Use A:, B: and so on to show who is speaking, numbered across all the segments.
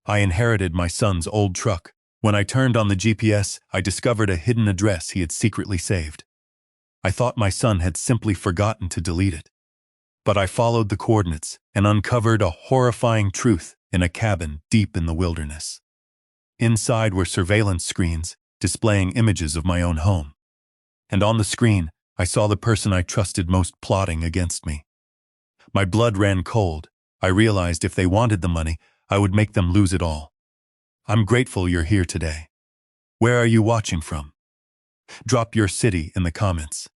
A: I inherited my son's old truck. When I turned on the GPS, I discovered a hidden address he had secretly saved. I thought my son had simply forgotten to delete it. But I followed the coordinates and uncovered a horrifying truth in a cabin deep in the wilderness. Inside were surveillance screens displaying images of my own home. And on the screen, I saw the person I trusted most plotting against me. My blood ran cold. I realized if they wanted the money, I would make them lose it all. I'm grateful you're here today. Where are you watching from? Drop your city in the comments.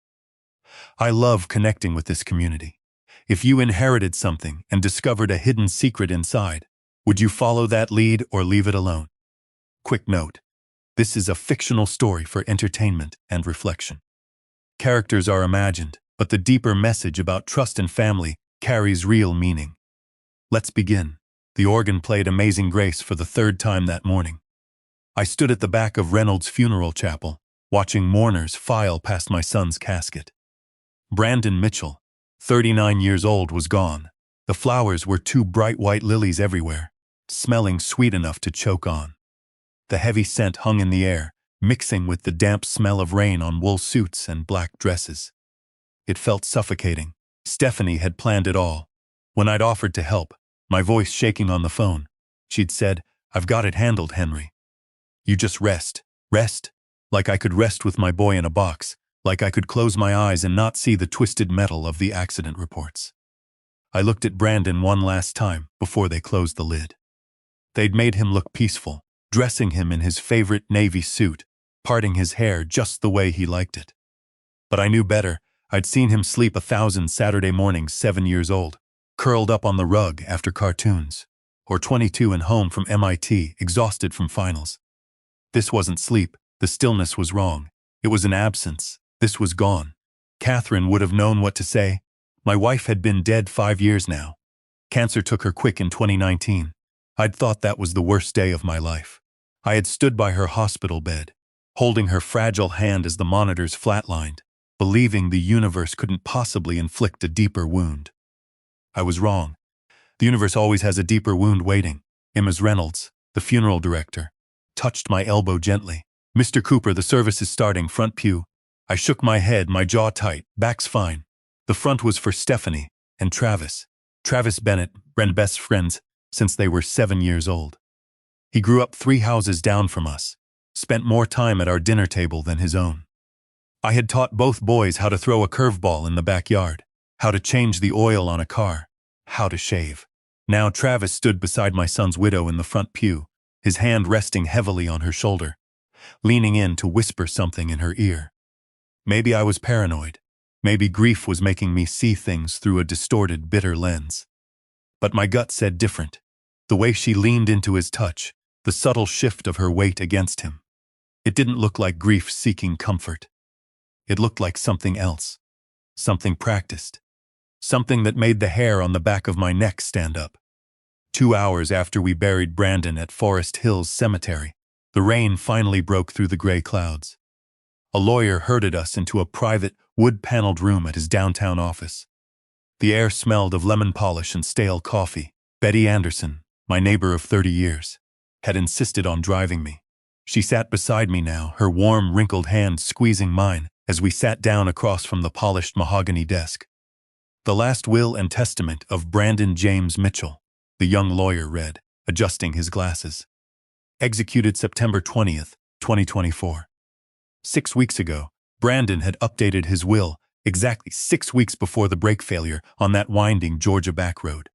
A: I love connecting with this community. If you inherited something and discovered a hidden secret inside, would you follow that lead or leave it alone? Quick note: this is a fictional story for entertainment and reflection. Characters are imagined, but the deeper message about trust and family carries real meaning. Let's begin. The organ played Amazing Grace for the third time that morning. I stood at the back of Reynolds' funeral chapel, watching mourners file past my son's casket. Brandon Mitchell, 39 years old, was gone. The flowers were two bright white lilies everywhere, smelling sweet enough to choke on. The heavy scent hung in the air, mixing with the damp smell of rain on wool suits and black dresses. It felt suffocating. Stephanie had planned it all. When I'd offered to help, my voice shaking on the phone, she'd said, "I've got it handled, Henry. You just rest. Rest? Like I could rest with my boy in a box, like I could close my eyes and not see the twisted metal of the accident reports." I looked at Brandon one last time before they closed the lid. They'd made him look peaceful, dressing him in his favorite navy suit, parting his hair just the way he liked it. But I knew better. I'd seen him sleep 1,000 Saturday mornings 7 years old, curled up on the rug after cartoons, or 22 and home from MIT, exhausted from finals. This wasn't sleep. The stillness was wrong. It was an absence. This was gone. Catherine would have known what to say. My wife had been dead 5 years now. Cancer took her quick in 2019. I'd thought that was the worst day of my life. I had stood by her hospital bed, holding her fragile hand as the monitors flatlined, believing the universe couldn't possibly inflict a deeper wound. I was wrong. The universe always has a deeper wound waiting. Ms. Reynolds, the funeral director, touched my elbow gently. "Mr. Cooper, the service is starting, front pew." I shook my head, my jaw tight. "Back's fine." The front was for Stephanie and Travis. Travis Bennett, Bren's best friends since they were 7 years old. He grew up 3 houses down from us, spent more time at our dinner table than his own. I had taught both boys how to throw a curveball in the backyard, how to change the oil on a car, how to shave. Now Travis stood beside my son's widow in the front pew, his hand resting heavily on her shoulder, leaning in to whisper something in her ear. Maybe I was paranoid. Maybe grief was making me see things through a distorted, bitter lens. But my gut said different. The way she leaned into his touch, the subtle shift of her weight against him. It didn't look like grief seeking comfort. It looked like something else. Something practiced. Something that made the hair on the back of my neck stand up. 2 hours after we buried Brandon at Forest Hills Cemetery, the rain finally broke through the gray clouds. A lawyer herded us into a private, wood-paneled room at his downtown office. The air smelled of lemon polish and stale coffee. Betty Anderson, my neighbor of 30 years, had insisted on driving me. She sat beside me now, her warm, wrinkled hand squeezing mine as we sat down across from the polished mahogany desk. "The last will and testament of Brandon James Mitchell," the young lawyer read, adjusting his glasses. "Executed September 20th, 2024. 6 weeks ago, Brandon had updated his will exactly 6 weeks before the brake failure on that winding Georgia back road."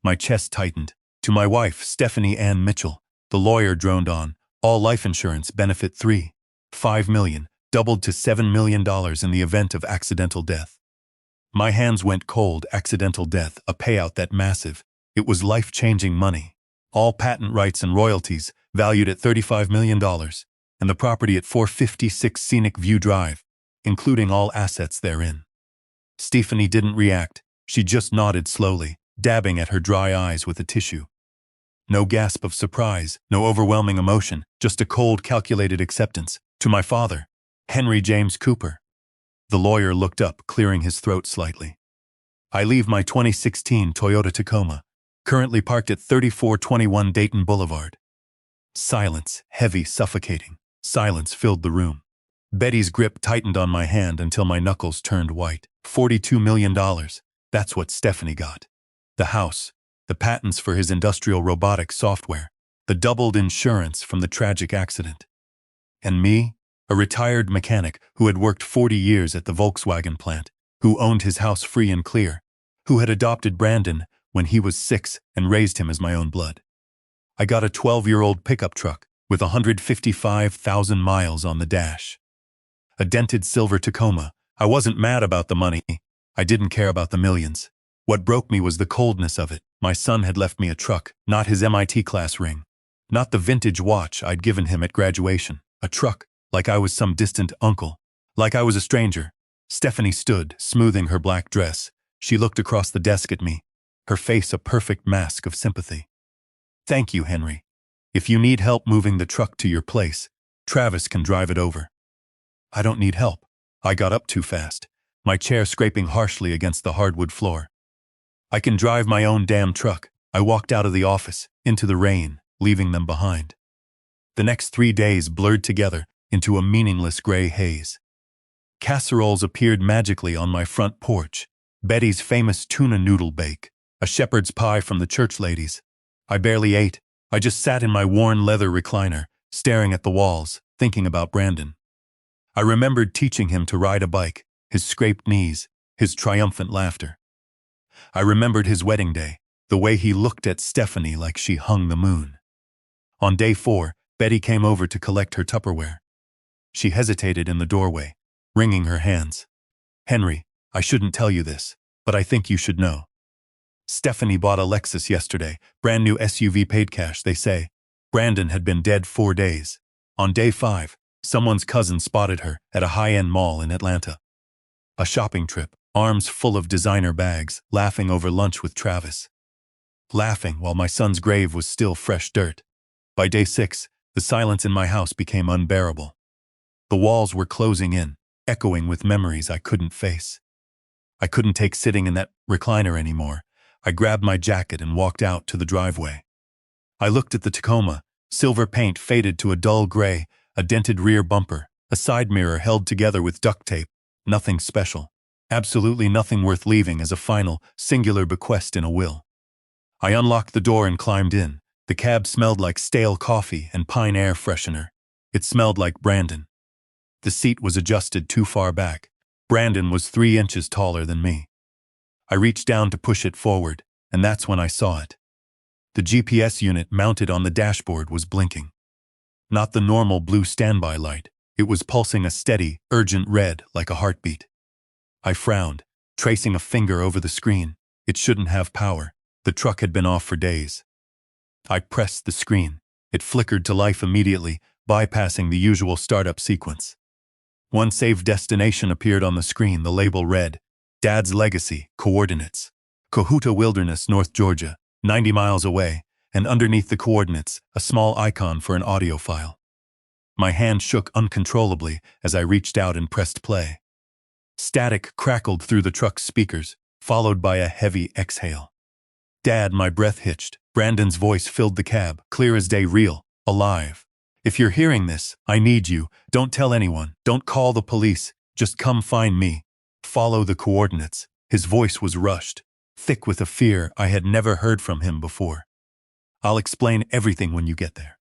A: My chest tightened. "To my wife, Stephanie Ann Mitchell," the lawyer droned on, "all life insurance benefit 3.5 million, doubled to $7 million in the event of accidental death." My hands went cold. Accidental death, a payout that massive. It was life-changing money. All patent rights and royalties valued at $35 million, and the property at 456 Scenic View Drive, including all assets therein. Stephanie didn't react. She just nodded slowly, dabbing at her dry eyes with a tissue. No gasp of surprise, no overwhelming emotion, just a cold, calculated acceptance. "To my father, Henry James Cooper." The lawyer looked up, clearing his throat slightly. "I leave my 2016 Toyota Tacoma, currently parked at 3421 Dayton Boulevard. Silence, heavy, suffocating. Silence filled the room. Betty's grip tightened on my hand until my knuckles turned white. $42 million. That's what Stephanie got. The house, the patents for his industrial robotic software, the doubled insurance from the tragic accident. And me, a retired mechanic who had worked 40 years at the Volkswagen plant, who owned his house free and clear, who had adopted Brandon when he was 6 and raised him as my own blood. I got a 12-year-old pickup truck with 155,000 miles on the dash. A dented silver Tacoma. I wasn't mad about the money. I didn't care about the millions. What broke me was the coldness of it. My son had left me a truck, not his MIT class ring. Not the vintage watch I'd given him at graduation. A truck, like I was some distant uncle. Like I was a stranger. Stephanie stood, smoothing her black dress. She looked across the desk at me, her face a perfect mask of sympathy. Thank you, Henry. If you need help moving the truck to your place, Travis can drive it over. I don't need help. I got up too fast, my chair scraping harshly against the hardwood floor. I can drive my own damn truck. I walked out of the office, into the rain, leaving them behind. The next 3 days blurred together into a meaningless gray haze. Casseroles appeared magically on my front porch. Betty's famous tuna noodle bake, a shepherd's pie from the church ladies. I barely ate. I just sat in my worn leather recliner, staring at the walls, thinking about Brandon. I remembered teaching him to ride a bike, his scraped knees, his triumphant laughter. I remembered his wedding day, the way he looked at Stephanie like she hung the moon. On day 4, Betty came over to collect her Tupperware. She hesitated in the doorway, wringing her hands. Henry, I shouldn't tell you this, but I think you should know. Stephanie bought a Lexus yesterday, brand new SUV paid cash, they say. Brandon had been dead 4 days. On day 5, someone's cousin spotted her at a high-end mall in Atlanta. A shopping trip, arms full of designer bags, laughing over lunch with Travis. Laughing while my son's grave was still fresh dirt. By day 6, the silence in my house became unbearable. The walls were closing in, echoing with memories I couldn't face. I couldn't take sitting in that recliner anymore. I grabbed my jacket and walked out to the driveway. I looked at the Tacoma, silver paint faded to a dull gray, a dented rear bumper, a side mirror held together with duct tape. Nothing special. Absolutely nothing worth leaving as a final, singular bequest in a will. I unlocked the door and climbed in. The cab smelled like stale coffee and pine air freshener. It smelled like Brandon. The seat was adjusted too far back. Brandon was 3 inches taller than me. I reached down to push it forward, and that's when I saw it. The GPS unit mounted on the dashboard was blinking. Not the normal blue standby light. It was pulsing a steady, urgent red like a heartbeat. I frowned, tracing a finger over the screen. It shouldn't have power. The truck had been off for days. I pressed the screen. It flickered to life immediately, bypassing the usual startup sequence. One saved destination appeared on the screen. The label read, Dad's Legacy, Coordinates. Cohuta Wilderness, North Georgia, 90 miles away, and underneath the coordinates, a small icon for an audio file. My hand shook uncontrollably as I reached out and pressed play. Static crackled through the truck's speakers, followed by a heavy exhale. Dad, my breath hitched. Brandon's voice filled the cab, clear as day, real, alive. If you're hearing this, I need you. Don't tell anyone. Don't call the police. Just come find me. Follow the coordinates. His voice was rushed, thick with a fear I had never heard from him before. I'll explain everything when you get there.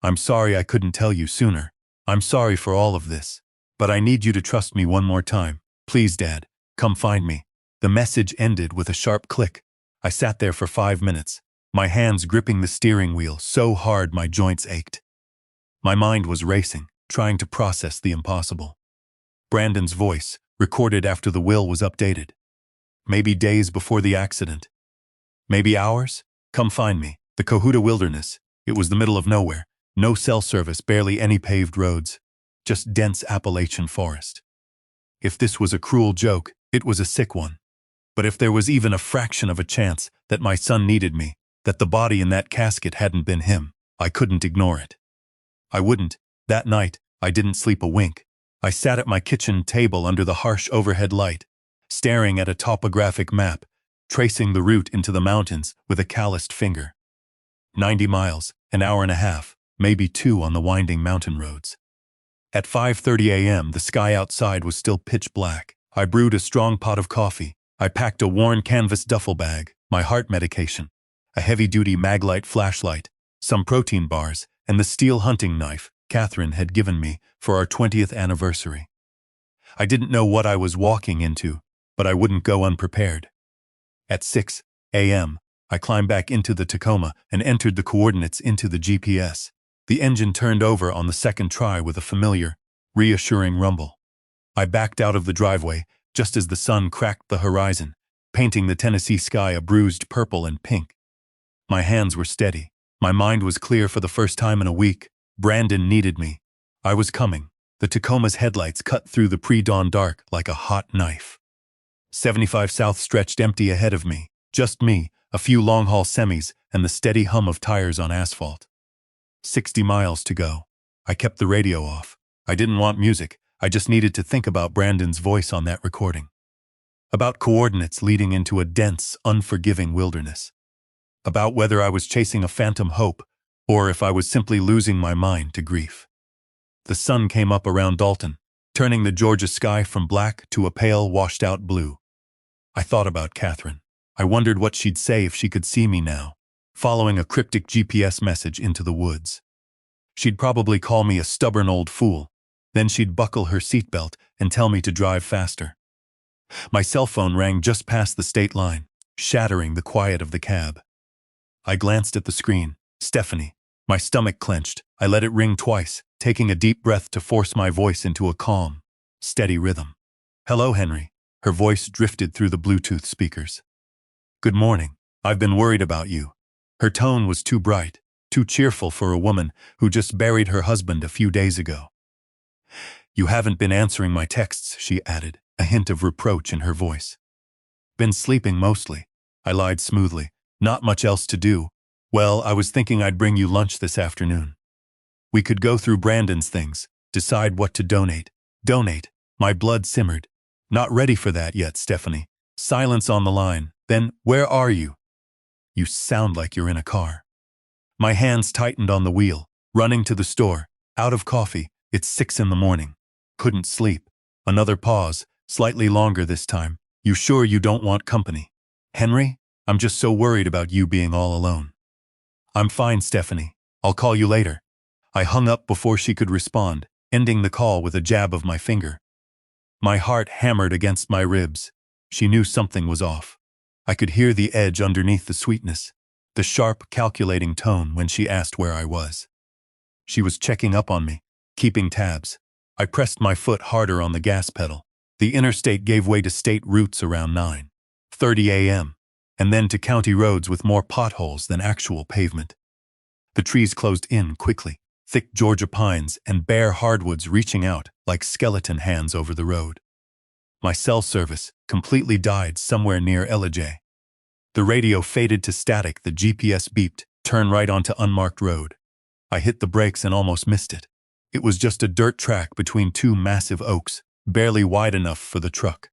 A: I'm sorry I couldn't tell you sooner. I'm sorry for all of this. But I need you to trust me one more time. Please, Dad, come find me. The message ended with a sharp click. I sat there for 5 minutes, my hands gripping the steering wheel so hard my joints ached. My mind was racing, trying to process the impossible. Brandon's voice, recorded after the will was updated. Maybe days before the accident. Maybe hours? Come find me. The Cohuta Wilderness. It was the middle of nowhere. No cell service, barely any paved roads. Just dense Appalachian forest. If this was a cruel joke, it was a sick one. But if there was even a fraction of a chance that my son needed me, that the body in that casket hadn't been him, I couldn't ignore it. I wouldn't. That night, I didn't sleep a wink. I sat at my kitchen table under the harsh overhead light, staring at a topographic map, tracing the route into the mountains with a calloused finger. 90 miles, an hour and a half, maybe 2 on the winding mountain roads. At 5:30 a.m., the sky outside was still pitch black. I brewed a strong pot of coffee. I packed a worn canvas duffel bag, my heart medication, a heavy-duty Maglite flashlight, some protein bars, and the steel hunting knife Catherine had given me for our 20th anniversary. I didn't know what I was walking into, but I wouldn't go unprepared. At 6 a.m., I climbed back into the Tacoma and entered the coordinates into the GPS. The engine turned over on the second try with a familiar, reassuring rumble. I backed out of the driveway just as the sun cracked the horizon, painting the Tennessee sky a bruised purple and pink. My hands were steady. My mind was clear for the first time in a week. Brandon needed me. I was coming. The Tacoma's headlights cut through the pre-dawn dark like a hot knife. 75 South stretched empty ahead of me. Just me, a few long-haul semis, and the steady hum of tires on asphalt. 60 miles to go. I kept the radio off. I didn't want music. I just needed to think about Brandon's voice on that recording. About coordinates leading into a dense, unforgiving wilderness. About whether I was chasing a phantom hope or if I was simply losing my mind to grief. The sun came up around Dalton, turning the Georgia sky from black to a pale, washed-out blue. I thought about Catherine. I wondered what she'd say if she could see me now, following a cryptic GPS message into the woods. She'd probably call me a stubborn old fool. Then she'd buckle her seatbelt and tell me to drive faster. My cell phone rang just past the state line, shattering the quiet of the cab. I glanced at the screen. Stephanie. My stomach clenched. I let it ring twice, taking a deep breath to force my voice into a calm, steady rhythm. "Hello, Henry." Her voice drifted through the Bluetooth speakers. "Good morning. I've been worried about you." Her tone was too bright, too cheerful for a woman who just buried her husband a few days ago. "You haven't been answering my texts," she added, a hint of reproach in her voice. "Been sleeping mostly," I lied smoothly. "Not much else to do. Well, I was thinking I'd bring you lunch this afternoon. We could go through Brandon's things, decide what to donate." "Donate?" My blood simmered. "Not ready for that yet, Stephanie." Silence on the line. Then, "Where are you?" "You sound like you're in a car." My hands tightened on the wheel. "Running to the store. Out of coffee. It's 6 in the morning. Couldn't sleep." Another pause, slightly longer this time. "You sure you don't want company?" "Henry, I'm just so worried about you being all alone." "I'm fine, Stephanie. I'll call you later." I hung up before she could respond, ending the call with a jab of my finger. My heart hammered against my ribs. She knew something was off. I could hear the edge underneath the sweetness, the sharp, calculating tone when she asked where I was. She was checking up on me, keeping tabs. I pressed my foot harder on the gas pedal. The interstate gave way to state routes around 9:30 a.m., and then to county roads with more potholes than actual pavement. The trees closed in quickly, thick Georgia pines and bare hardwoods reaching out like skeleton hands over the road. My cell service completely died somewhere near Elijah. The radio faded to static, the GPS beeped, "Turn right onto unmarked road." I hit the brakes and almost missed it. It was just a dirt track between 2 massive oaks, barely wide enough for the truck.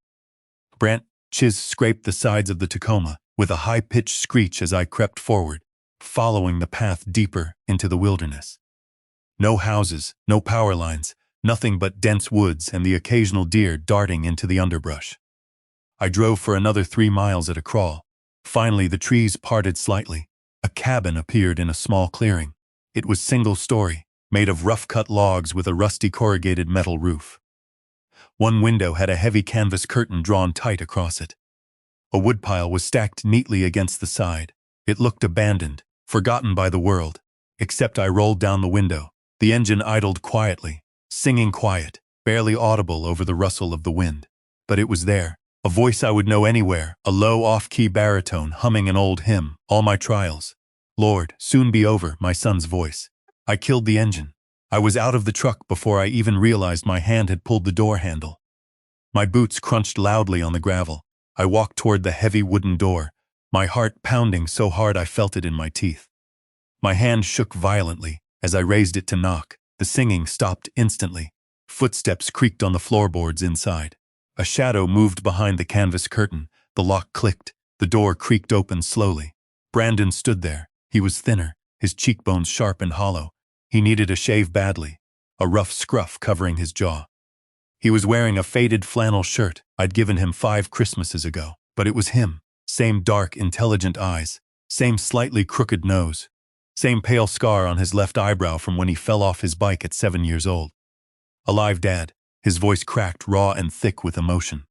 A: Branches scraped the sides of the Tacoma with a high-pitched screech as I crept forward, following the path deeper into the wilderness. No houses, no power lines, nothing but dense woods and the occasional deer darting into the underbrush. I drove for another 3 miles at a crawl. Finally, the trees parted slightly. A cabin appeared in a small clearing. It was single-story, made of rough-cut logs with a rusty corrugated metal roof. One window had a heavy canvas curtain drawn tight across it. A woodpile was stacked neatly against the side. It looked abandoned, forgotten by the world. Except I rolled down the window. The engine idled quietly, singing quiet, barely audible over the rustle of the wind. But it was there, a voice I would know anywhere, a low off-key baritone humming an old hymn, "All my trials. Lord, soon be over," my son's voice. I killed the engine. I was out of the truck before I even realized my hand had pulled the door handle. My boots crunched loudly on the gravel. I walked toward the heavy wooden door, my heart pounding so hard I felt it in my teeth. My hand shook violently as I raised it to knock. The singing stopped instantly. Footsteps creaked on the floorboards inside. A shadow moved behind the canvas curtain. The lock clicked. The door creaked open slowly. Brandon stood there. He was thinner, his cheekbones sharp and hollow. He needed a shave badly, a rough scruff covering his jaw. He was wearing a faded flannel shirt I'd given him 5 Christmases ago, but it was him. Same dark, intelligent eyes, same slightly crooked nose, same pale scar on his left eyebrow from when he fell off his bike at 7 years old. Alive, Dad. His voice cracked, raw and thick with emotion.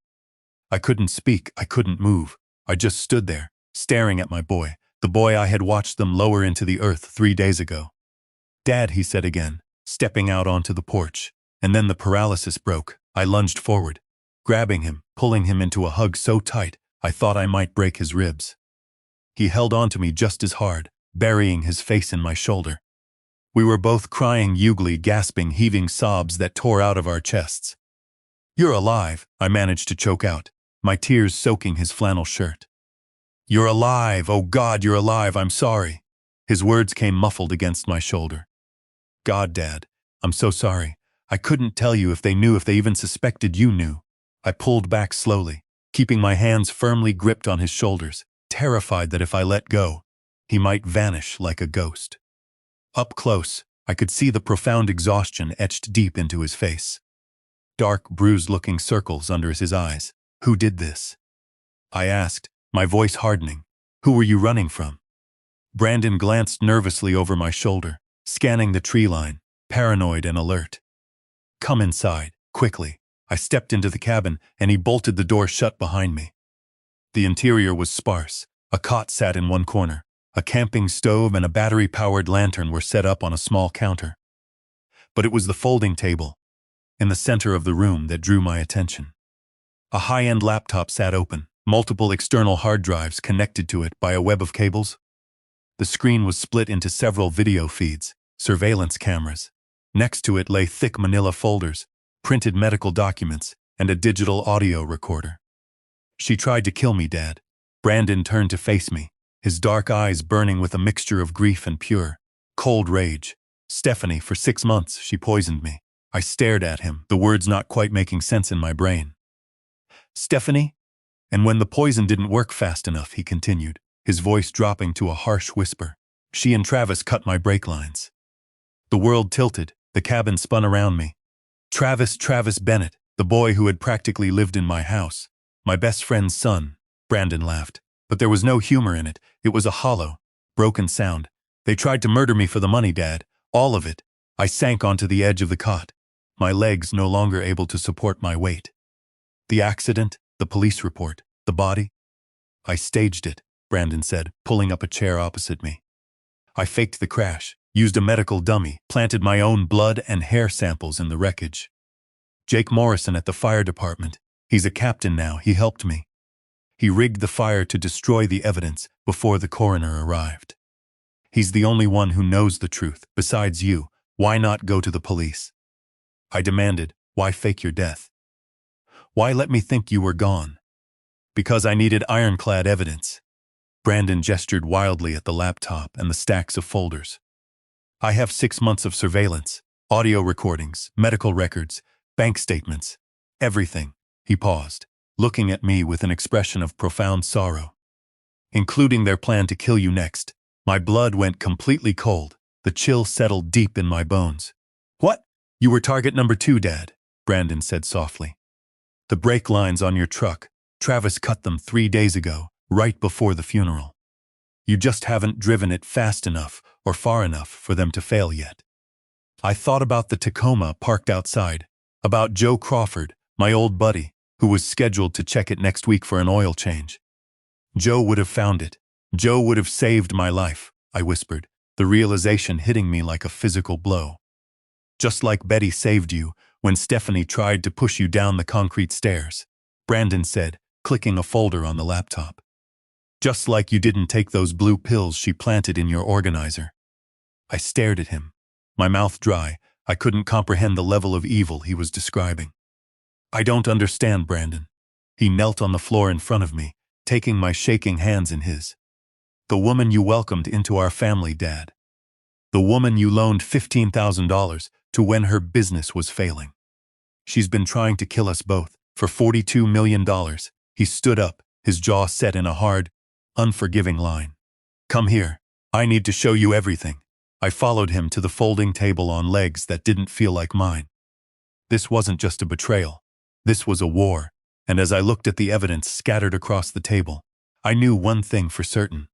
A: I couldn't speak, I couldn't move. I just stood there, staring at my boy, the boy I had watched them lower into the earth 3 days ago. Dad, he said again, stepping out onto the porch. And then the paralysis broke. I lunged forward, grabbing him, pulling him into a hug so tight I thought I might break his ribs. He held onto me just as hard, burying his face in my shoulder. We were both crying hugely, gasping, heaving sobs that tore out of our chests. "You're alive," I managed to choke out, my tears soaking his flannel shirt. "You're alive! Oh God, you're alive! I'm sorry." His words came muffled against my shoulder. "God, Dad, I'm so sorry. I couldn't tell you if they knew, if they even suspected you knew." I pulled back slowly, keeping my hands firmly gripped on his shoulders, terrified that if I let go, he might vanish like a ghost. Up close, I could see the profound exhaustion etched deep into his face. Dark, bruised-looking circles under his eyes. "Who did this?" I asked, my voice hardening. "Who were you running from?" Brandon glanced nervously over my shoulder, scanning the tree line, paranoid and alert. "Come inside, quickly." I stepped into the cabin, and he bolted the door shut behind me. The interior was sparse. A cot sat in one corner. A camping stove and a battery-powered lantern were set up on a small counter. But it was the folding table, in the center of the room, that drew my attention. A high-end laptop sat open, multiple external hard drives connected to it by a web of cables. The screen was split into several video feeds, surveillance cameras. Next to it lay thick manila folders, printed medical documents, and a digital audio recorder. "She tried to kill me, Dad." Brandon turned to face me, his dark eyes burning with a mixture of grief and pure, cold rage. "Stephanie, for 6 months, she poisoned me." I stared at him, the words not quite making sense in my brain. "Stephanie?" "And when the poison didn't work fast enough," he continued, his voice dropping to a harsh whisper, "she and Travis cut my brake lines." The world tilted, the cabin spun around me. Travis Bennett, the boy who had practically lived in my house. My best friend's son. Brandon laughed. But there was no humor in it. It was a hollow, broken sound. "They tried to murder me for the money, Dad. All of it." I sank onto the edge of the cot, my legs no longer able to support my weight. "The accident, the police report, the body?" "I staged it," Brandon said, pulling up a chair opposite me. "I faked the crash, used a medical dummy, planted my own blood and hair samples in the wreckage. Jake Morrison at the fire department. He's a captain now, he helped me. He rigged the fire to destroy the evidence before the coroner arrived. He's the only one who knows the truth, besides you. Why not go to the police?" I demanded, "Why fake your death? Why let me think you were gone?" "Because I needed ironclad evidence." Brandon gestured wildly at the laptop and the stacks of folders. "I have 6 months of surveillance, audio recordings, medical records, bank statements, everything." He paused, looking at me with an expression of profound sorrow. "Including their plan to kill you next." My blood went completely cold. The chill settled deep in my bones. "What? You were target number 2, Dad," Brandon said softly. "The brake lines on your truck. Travis cut them 3 days ago, right before the funeral. You just haven't driven it fast enough or far enough for them to fail yet." I thought about the Tacoma parked outside, about Joe Crawford, my old buddy, who was scheduled to check it next week for an oil change. "Joe would have found it. Joe would have saved my life," I whispered, the realization hitting me like a physical blow. "Just like Betty saved you when Stephanie tried to push you down the concrete stairs," Brandon said, clicking a folder on the laptop. "Just like you didn't take those blue pills she planted in your organizer." I stared at him, my mouth dry. I couldn't comprehend the level of evil he was describing. "I don't understand, Brandon." He knelt on the floor in front of me, taking my shaking hands in his. "The woman you welcomed into our family, Dad. The woman you loaned $15,000 to when her business was failing. She's been trying to kill us both for $42 million. He stood up, his jaw set in a hard, unforgiving line. "Come here. I need to show you everything." I followed him to the folding table on legs that didn't feel like mine. This wasn't just a betrayal. This was a war, and as I looked at the evidence scattered across the table, I knew one thing for certain.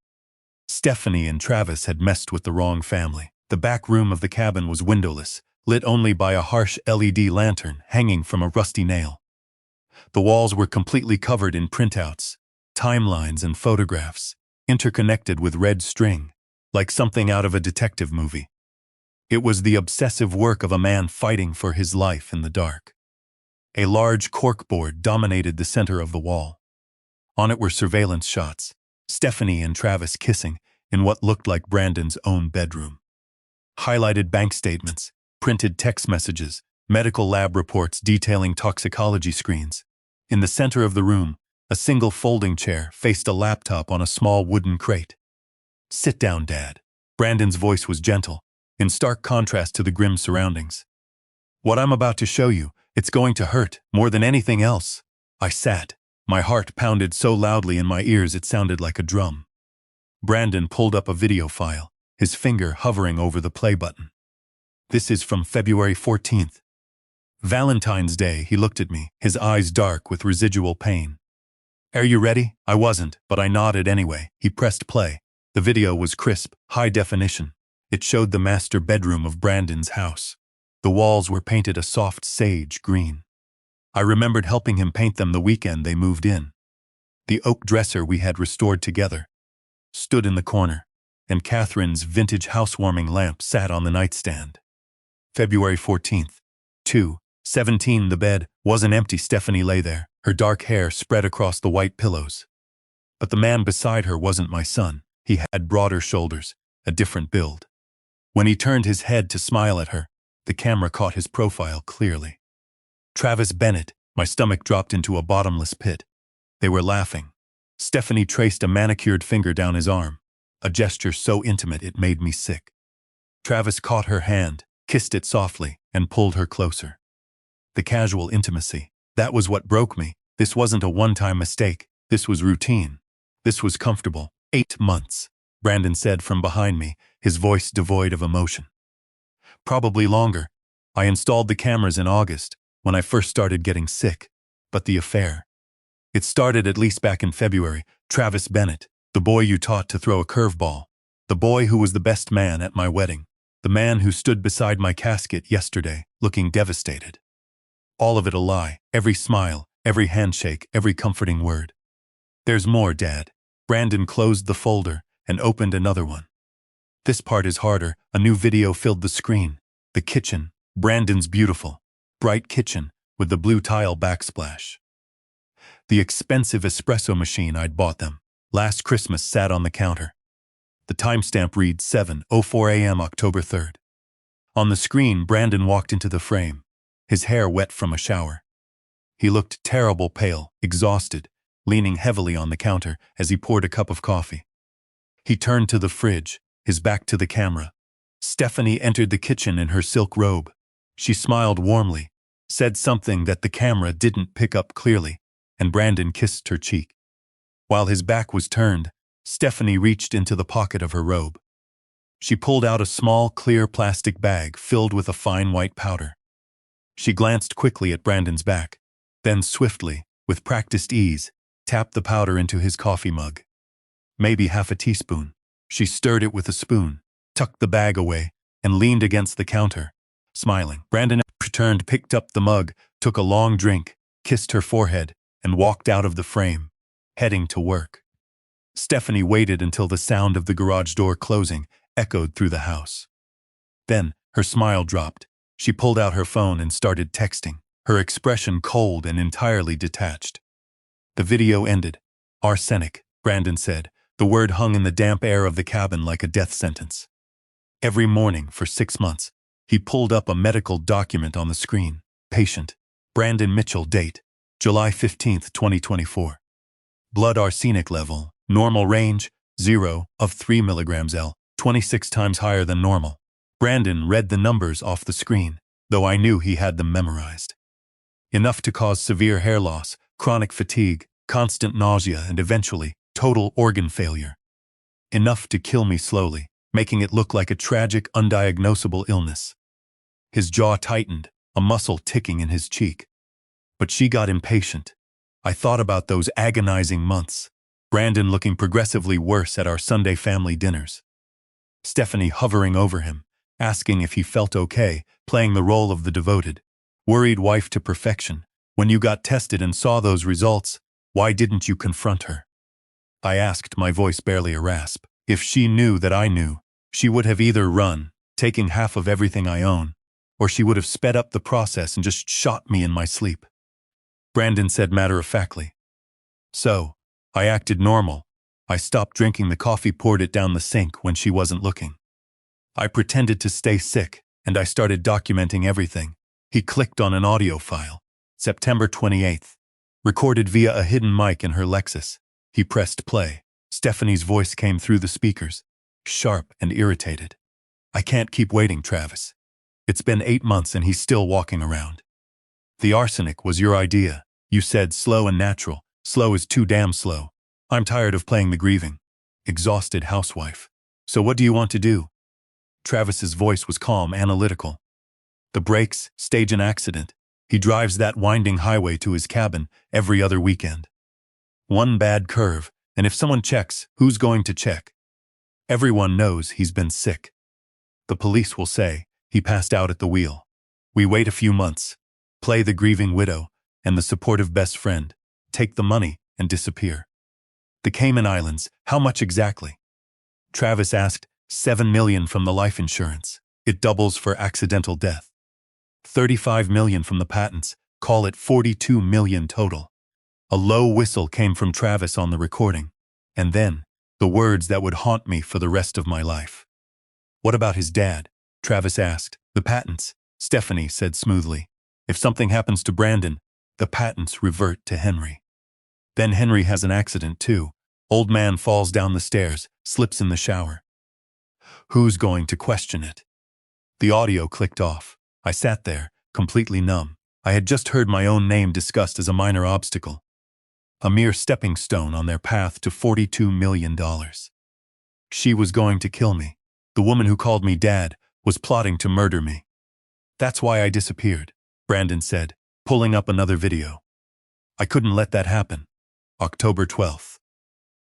A: Stephanie and Travis had messed with the wrong family. The back room of the cabin was windowless, lit only by a harsh LED lantern hanging from a rusty nail. The walls were completely covered in printouts, timelines and photographs, interconnected with red string, like something out of a detective movie. It was the obsessive work of a man fighting for his life in the dark. A large corkboard dominated the center of the wall. On it were surveillance shots, Stephanie and Travis kissing in what looked like Brandon's own bedroom. Highlighted bank statements, printed text messages, medical lab reports detailing toxicology screens. In the center of the room, a single folding chair faced a laptop on a small wooden crate. "Sit down, Dad." Brandon's voice was gentle, in stark contrast to the grim surroundings. "What I'm about to show you, it's going to hurt more than anything else." I sat. My heart pounded so loudly in my ears it sounded like a drum. Brandon pulled up a video file, his finger hovering over the play button. "This is from February 14th. Valentine's Day." He looked at me, his eyes dark with residual pain. "Are you ready?" I wasn't, but I nodded anyway. He pressed play. The video was crisp, high definition. It showed the master bedroom of Brandon's house. The walls were painted a soft sage green. I remembered helping him paint them the weekend they moved in. The oak dresser we had restored together stood in the corner, and Catherine's vintage housewarming lamp sat on the nightstand. February 14th, 2:17. The bed wasn't empty. Stephanie lay there, her dark hair spread across the white pillows. But the man beside her wasn't my son. He had broader shoulders, a different build. When he turned his head to smile at her, the camera caught his profile clearly. Travis Bennett. My stomach dropped into a bottomless pit. They were laughing. Stephanie traced a manicured finger down his arm, a gesture so intimate it made me sick. Travis caught her hand, kissed it softly, and pulled her closer. The casual intimacy. That was what broke me. This wasn't a one-time mistake. This was routine. This was comfortable. 8 months, Brandon said from behind me, his voice devoid of emotion. Probably longer. I installed the cameras in August, when I first started getting sick. But the affair. It started at least back in February. Travis Bennett, the boy you taught to throw a curveball. The boy who was the best man at my wedding. The man who stood beside my casket yesterday, looking devastated. All of it a lie. Every smile, every handshake, every comforting word. "There's more, Dad." Brandon closed the folder and opened another one. This part is harder. A new video filled the screen. The kitchen. Brandon's beautiful, bright kitchen with the blue tile backsplash. The expensive espresso machine I'd bought them last Christmas sat on the counter. The timestamp reads 7:04 a.m. October 3rd. On the screen, Brandon walked into the frame, his hair wet from a shower. He looked terrible pale, exhausted, leaning heavily on the counter as he poured a cup of coffee. He turned to the fridge, his back to the camera. Stephanie entered the kitchen in her silk robe. She smiled warmly, said something that the camera didn't pick up clearly, and Brandon kissed her cheek. While his back was turned, Stephanie reached into the pocket of her robe. She pulled out a small, clear plastic bag filled with a fine white powder. She glanced quickly at Brandon's back, then swiftly, with practiced ease, tapped the powder into his coffee mug. Maybe half a teaspoon. She stirred it with a spoon, tucked the bag away, and leaned against the counter, smiling. Brandon returned, picked up the mug, took a long drink, kissed her forehead, and walked out of the frame, heading to work. Stephanie waited until the sound of the garage door closing echoed through the house. Then, her smile dropped. She pulled out her phone and started texting, her expression cold and entirely detached. The video ended. "Arsenic," Brandon said. The word hung in the damp air of the cabin like a death sentence. Every morning for 6 months, he pulled up a medical document on the screen. Patient, Brandon Mitchell. Date, July 15th, 2024. Blood arsenic level, normal range, 0 of 3 milligrams L, 26 times higher than normal. Brandon read the numbers off the screen, though I knew he had them memorized. Enough to cause severe hair loss, chronic fatigue, constant nausea, and eventually, Total organ failure. Enough to kill me slowly, making it look like a tragic, undiagnosable illness. His jaw tightened, a muscle ticking in his cheek. But she got impatient. I thought about those agonizing months. Brandon looking progressively worse at our Sunday family dinners. Stephanie hovering over him, asking if he felt okay, playing the role of the devoted, worried wife to perfection. When you got tested and saw those results, why didn't you confront her? I asked, my voice barely a rasp. If she knew that I knew, she would have either run, taking half of everything I own, or she would have sped up the process and just shot me in my sleep. Brandon said matter-of-factly. So, I acted normal. I stopped drinking the coffee, poured it down the sink when she wasn't looking. I pretended to stay sick, and I started documenting everything. He clicked on an audio file. September 28th. Recorded via a hidden mic in her Lexus. He pressed play. Stephanie's voice came through the speakers, sharp and irritated. I can't keep waiting, Travis. It's been 8 months and he's still walking around. The arsenic was your idea. You said slow and natural. Slow is too damn slow. I'm tired of playing the grieving, exhausted housewife. So what do you want to do? Travis's voice was calm, analytical. The brakes, stage an accident. He drives that winding highway to his cabin every other weekend. One bad curve, and if someone checks, who's going to check? Everyone knows he's been sick. The police will say he passed out at the wheel. We wait a few months, play the grieving widow and the supportive best friend, take the money and disappear. The Cayman Islands, how much exactly? Travis asked. $7 million from the life insurance. It doubles for accidental death. $35 million from the patents. Call it $42 million total. A low whistle came from Travis on the recording. And then, the words that would haunt me for the rest of my life. What about his dad? Travis asked. The patents, Stephanie said smoothly. If something happens to Brandon, the patents revert to Henry. Then Henry has an accident too. Old man falls down the stairs, slips in the shower. Who's going to question it? The audio clicked off. I sat there, completely numb. I had just heard my own name discussed as a minor obstacle. A mere stepping stone on their path to $42 million. She was going to kill me. The woman who called me dad was plotting to murder me. That's why I disappeared, Brandon said, pulling up another video. I couldn't let that happen. October 12th.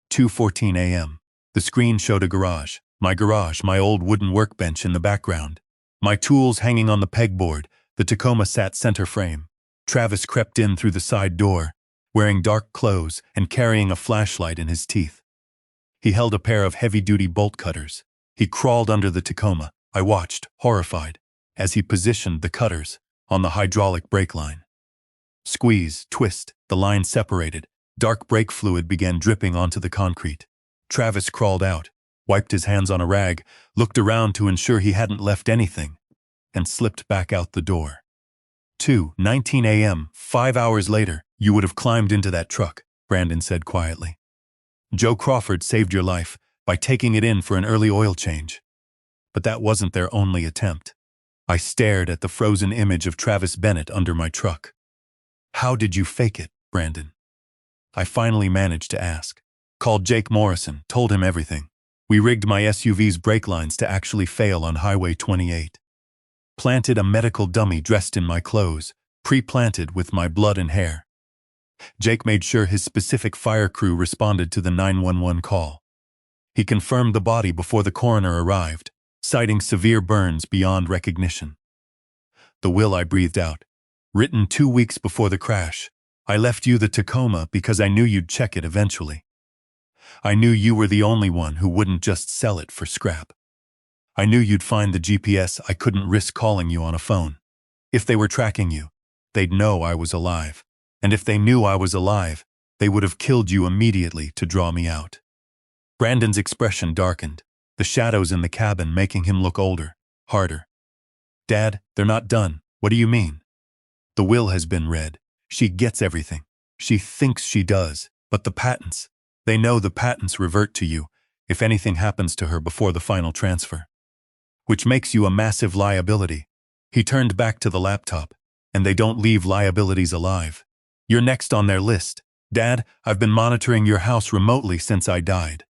A: 2:14 a.m. The screen showed a garage. My old wooden workbench in the background. My tools hanging on the pegboard, the Tacoma sat center frame. Travis crept in through the side door, wearing dark clothes and carrying a flashlight in his teeth. He held a pair of heavy-duty bolt cutters. He crawled under the Tacoma. I watched, horrified, as he positioned the cutters on the hydraulic brake line. Squeeze, twist, the line separated. Dark brake fluid began dripping onto the concrete. Travis crawled out, wiped his hands on a rag, looked around to ensure he hadn't left anything, and slipped back out the door. 2:19 a.m., 5 hours later, you would have climbed into that truck, Brandon said quietly. Joe Crawford saved your life by taking it in for an early oil change. But that wasn't their only attempt. I stared at the frozen image of Travis Bennett under my truck. How did you fake it, Brandon? I finally managed to ask. Called Jake Morrison, told him everything. We rigged my SUV's brake lines to actually fail on Highway 28. Planted a medical dummy dressed in my clothes, pre-planted with my blood and hair. Jake made sure his specific fire crew responded to the 911 call. He confirmed the body before the coroner arrived, citing severe burns beyond recognition. The will I breathed out. Written 2 weeks before the crash. I left you the Tacoma because I knew you'd check it eventually. I knew you were the only one who wouldn't just sell it for scrap. I knew you'd find the GPS. I couldn't risk calling you on a phone. If they were tracking you, they'd know I was alive. And if they knew I was alive, they would have killed you immediately to draw me out. Brandon's expression darkened, the shadows in the cabin making him look older, harder. Dad, they're not done. What do you mean? The will has been read. She gets everything. She thinks she does, but the patents, they know the patents revert to you if anything happens to her before the final transfer. Which makes you a massive liability. He turned back to the laptop, and they don't leave liabilities alive. You're next on their list. Dad, I've been monitoring your house remotely since I died.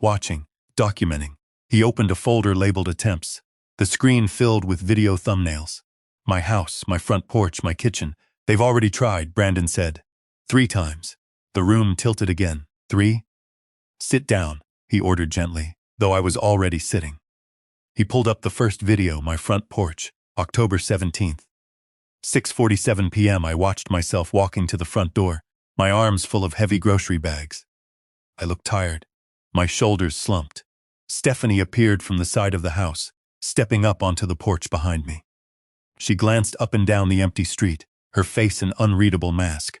A: Watching, documenting. He opened a folder labeled Attempts. The screen filled with video thumbnails. My house, my front porch, my kitchen. They've already tried, Brandon said. 3 times. The room tilted again. 3. Sit down, he ordered gently, though I was already sitting. He pulled up the first video, my front porch, October 17th. 6:47 p.m. I watched myself walking to the front door, my arms full of heavy grocery bags. I looked tired. My shoulders slumped. Stephanie appeared from the side of the house, stepping up onto the porch behind me. She glanced up and down the empty street, her face an unreadable mask.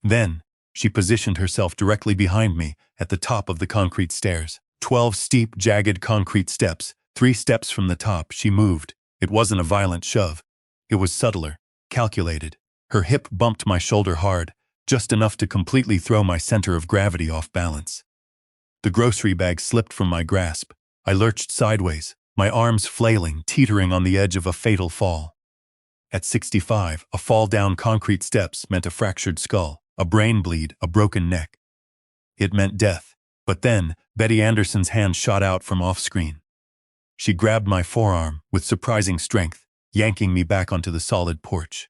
A: Then, she positioned herself directly behind me at the top of the concrete stairs. 12 steep, jagged concrete steps. 3 steps from the top, she moved. It wasn't a violent shove. It was subtler, calculated. Her hip bumped my shoulder hard, just enough to completely throw my center of gravity off balance. The grocery bag slipped from my grasp. I lurched sideways, my arms flailing, teetering on the edge of a fatal fall. At 65, a fall down concrete steps meant a fractured skull, a brain bleed, a broken neck. It meant death. But then, Betty Anderson's hand shot out from off-screen. She grabbed my forearm with surprising strength, yanking me back onto the solid porch.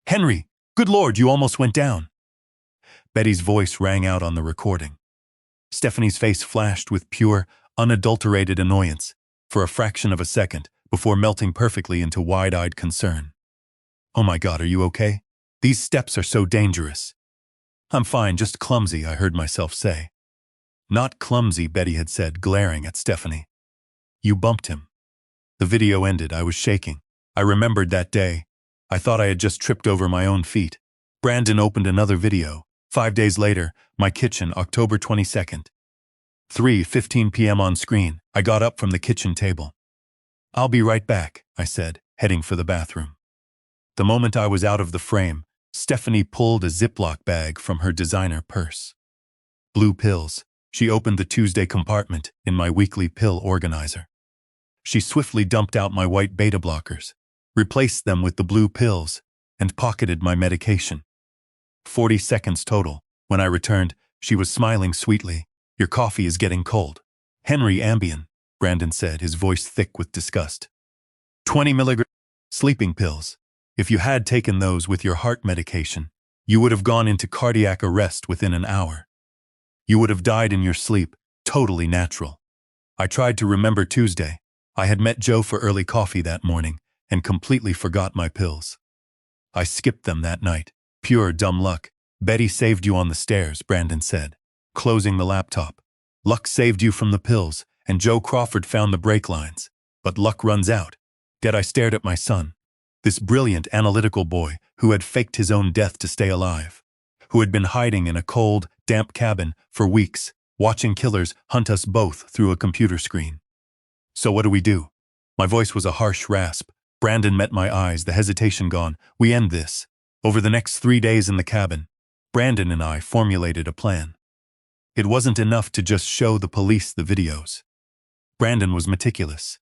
A: "Henry, good Lord, you almost went down." Betty's voice rang out on the recording. Stephanie's face flashed with pure, unadulterated annoyance for a fraction of a second before melting perfectly into wide-eyed concern. "Oh my God, are you okay? These steps are so dangerous." "I'm fine, just clumsy," I heard myself say. "Not clumsy," Betty had said, glaring at Stephanie. "You bumped him." The video ended. I was shaking. I remembered that day. I thought I had just tripped over my own feet. Brandon opened another video. 5 days later, my kitchen, October 22nd. 3:15 p.m. on screen. I got up from the kitchen table. "I'll be right back," I said, heading for the bathroom. The moment I was out of the frame, Stephanie pulled a Ziploc bag from her designer purse. Blue pills. She opened the Tuesday compartment in my weekly pill organizer. She swiftly dumped out my white beta blockers, replaced them with the blue pills, and pocketed my medication. 40 seconds total. When I returned, she was smiling sweetly. "Your coffee is getting cold." "Henry, Ambien," Brandon said, his voice thick with disgust. 20 milligrams sleeping pills. If you had taken those with your heart medication, you would have gone into cardiac arrest within an hour. You would have died in your sleep, totally natural. I tried to remember Tuesday. I had met Joe for early coffee that morning and completely forgot my pills. I skipped them that night. Pure dumb luck. "Betty saved you on the stairs," Brandon said, closing the laptop. "Luck saved you from the pills, and Joe Crawford found the brake lines. But luck runs out." Yet I stared at my son, this brilliant, analytical boy who had faked his own death to stay alive, who had been hiding in a cold, damp cabin for weeks, watching killers hunt us both through a computer screen. "So what do we do?" My voice was a harsh rasp. Brandon met my eyes, the hesitation gone. "We end this. Over the next 3 days in the cabin, Brandon and I formulated a plan. It wasn't enough to just show the police the videos. Brandon was meticulous.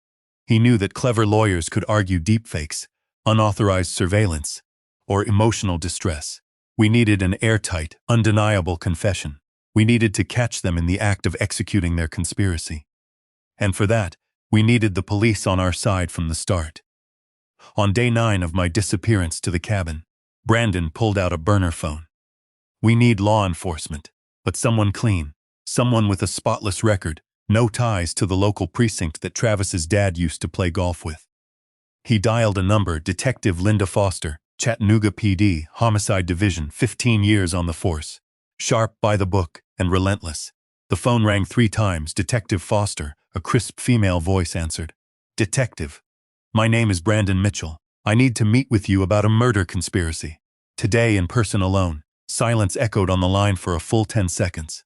A: He knew that clever lawyers could argue deepfakes, unauthorized surveillance, or emotional distress. We needed an airtight, undeniable confession. We needed to catch them in the act of executing their conspiracy. And for that, we needed the police on our side from the start. On day 9 of my disappearance to the cabin, Brandon pulled out a burner phone. "We need law enforcement, but someone clean, someone with a spotless record, no ties to the local precinct that Travis's dad used to play golf with." He dialed a number, Detective Linda Foster, Chattanooga PD, Homicide Division, 15 years on the force. Sharp, by the book, and relentless. The phone rang 3 times. Detective Foster, a crisp female voice, answered. "Detective, my name is Brandon Mitchell. I need to meet with you about a murder conspiracy. Today in person alone." Silence echoed on the line for a full 10 seconds.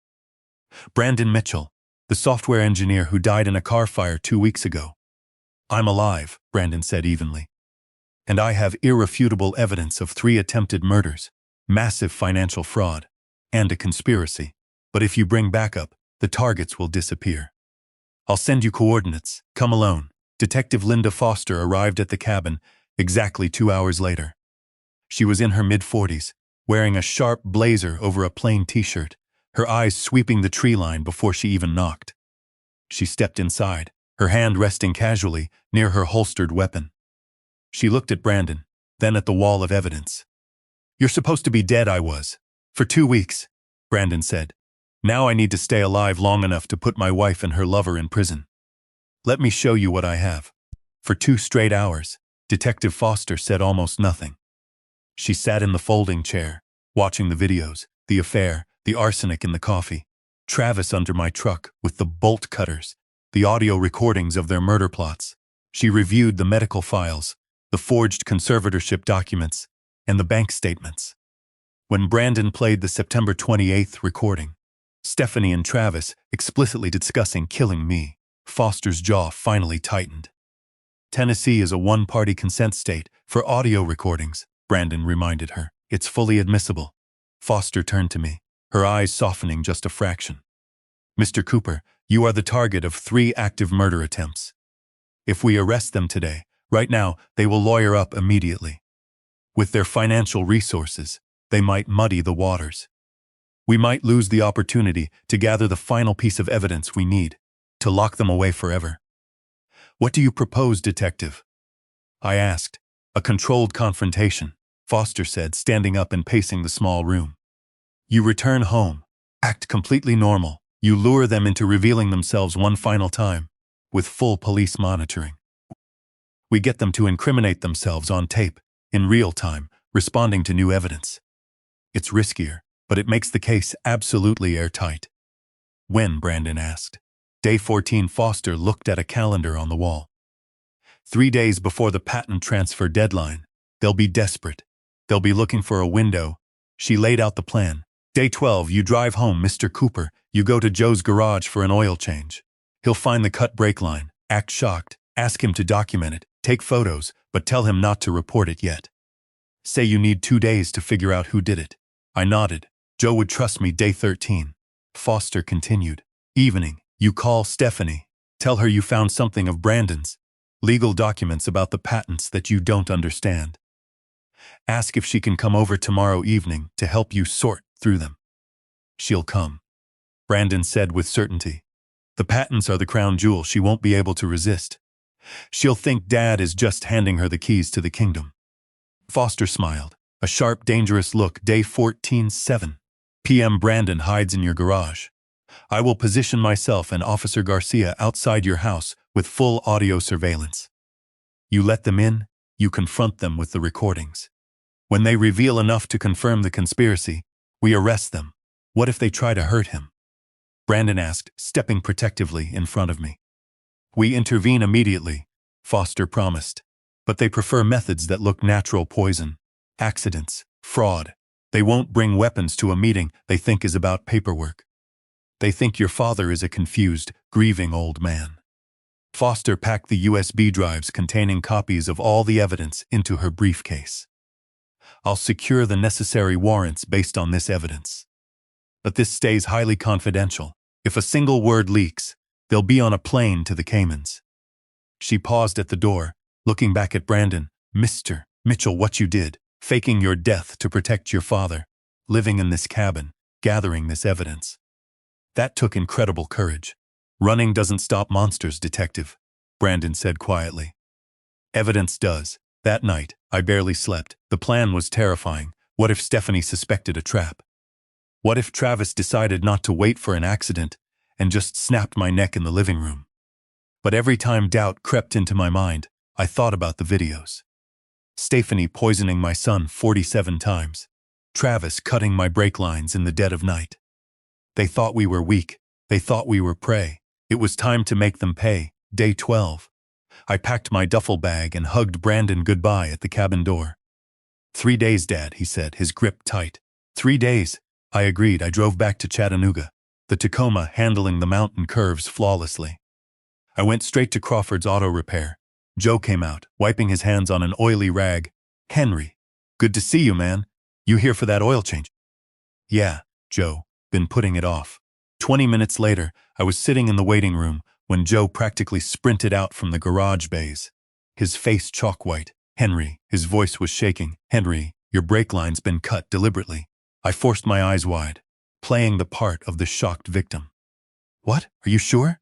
A: "Brandon Mitchell, the software engineer who died in a car fire 2 weeks ago." "I'm alive," Brandon said evenly. "And I have irrefutable evidence of 3 attempted murders, massive financial fraud, and a conspiracy. But if you bring backup, the targets will disappear. I'll send you coordinates. Come alone." Detective Linda Foster arrived at the cabin exactly 2 hours later. She was in her mid-40s, wearing a sharp blazer over a plain t-shirt, her eyes sweeping the tree line before she even knocked. She stepped inside, her hand resting casually near her holstered weapon. She looked at Brandon, then at the wall of evidence. "You're supposed to be dead, I was. For 2 weeks," Brandon said. "Now I need to stay alive long enough to put my wife and her lover in prison. Let me show you what I have." For 2 straight hours, Detective Foster said almost nothing. She sat in the folding chair, watching the videos, the affair, the arsenic in the coffee, Travis under my truck with the bolt cutters, the audio recordings of their murder plots. She reviewed the medical files, the forged conservatorship documents, and the bank statements. When Brandon played the September 28th recording, Stephanie and Travis explicitly discussing killing me, Foster's jaw finally tightened. "Tennessee is a one-party consent state for audio recordings," Brandon reminded her. "It's fully admissible." Foster turned to me, her eyes softening just a fraction. "Mr. Cooper, you are the target of 3 active murder attempts. If we arrest them today, right now, they will lawyer up immediately. With their financial resources, they might muddy the waters. We might lose the opportunity to gather the final piece of evidence we need to lock them away forever." "What do you propose, Detective?" I asked. "A controlled confrontation," Foster said, standing up and pacing the small room. "You return home, act completely normal. You lure them into revealing themselves one final time, with full police monitoring. We get them to incriminate themselves on tape, in real time, responding to new evidence. It's riskier, but it makes the case absolutely airtight." "When?" Brandon asked. Day 14. Foster looked at a calendar on the wall. 3 days before the patent transfer deadline. They'll be desperate. They'll be looking for a window. She laid out the plan. Day 12. You drive home, Mr. Cooper. You go to Joe's garage for an oil change. He'll find the cut brake line, act shocked, ask him to document it, take photos, but tell him not to report it yet. Say you need 2 days to figure out who did it." I nodded. "Joe would trust me." Day 13. Foster continued. Evening. You call Stephanie. Tell her you found something of Brandon's. Legal documents about the patents that you don't understand. Ask if she can come over tomorrow evening to help you sort through them. She'll come," Brandon said with certainty. "The patents are the crown jewel she won't be able to resist. She'll think Dad is just handing her the keys to the kingdom." Foster smiled. A sharp, dangerous look. Day 14. 7 p.m. Brandon hides in your garage. I will position myself and Officer Garcia outside your house with full audio surveillance. You let them in, you confront them with the recordings. When they reveal enough to confirm the conspiracy, we arrest them. What if they try to hurt him?" Brandon asked, stepping protectively in front of me. "We intervene immediately," Foster promised. "But they prefer methods that look natural: poison, accidents, fraud. They won't bring weapons to a meeting they think is about paperwork. They think your father is a confused, grieving old man." Foster packed the USB drives containing copies of all the evidence into her briefcase. "I'll secure the necessary warrants based on this evidence. But this stays highly confidential. If a single word leaks, they'll be on a plane to the Caymans." She paused at the door, looking back at Brandon. "Mr. Mitchell, what you did, faking your death to protect your father, living in this cabin, gathering this evidence. That took incredible courage. Running doesn't stop monsters, Detective," Brandon said quietly. "Evidence does. That night, I barely slept. The plan was terrifying. What if Stephanie suspected a trap? What if Travis decided not to wait for an accident and just snapped my neck in the living room? But every time doubt crept into my mind, I thought about the videos. Stephanie poisoning my son 47 times. Travis cutting my brake lines in the dead of night. They thought we were weak. They thought we were prey. It was time to make them pay." Day 12. I packed my duffel bag and hugged Brandon goodbye at the cabin door. 3 days, Dad," he said, his grip tight. 3 days, I agreed. I drove back to Chattanooga, the Tacoma handling the mountain curves flawlessly. I went straight to Crawford's auto repair. Joe came out, wiping his hands on an oily rag. "Henry, good to see you, man. You here for that oil change?" "Yeah, Joe, been putting it off." 20 minutes later, I was sitting in the waiting room when Joe practically sprinted out from the garage bays. His face chalk white. "Henry," his voice was shaking. "Henry, Your brake line's been cut deliberately. I forced my eyes wide, playing the part of the shocked victim. What? Are you sure?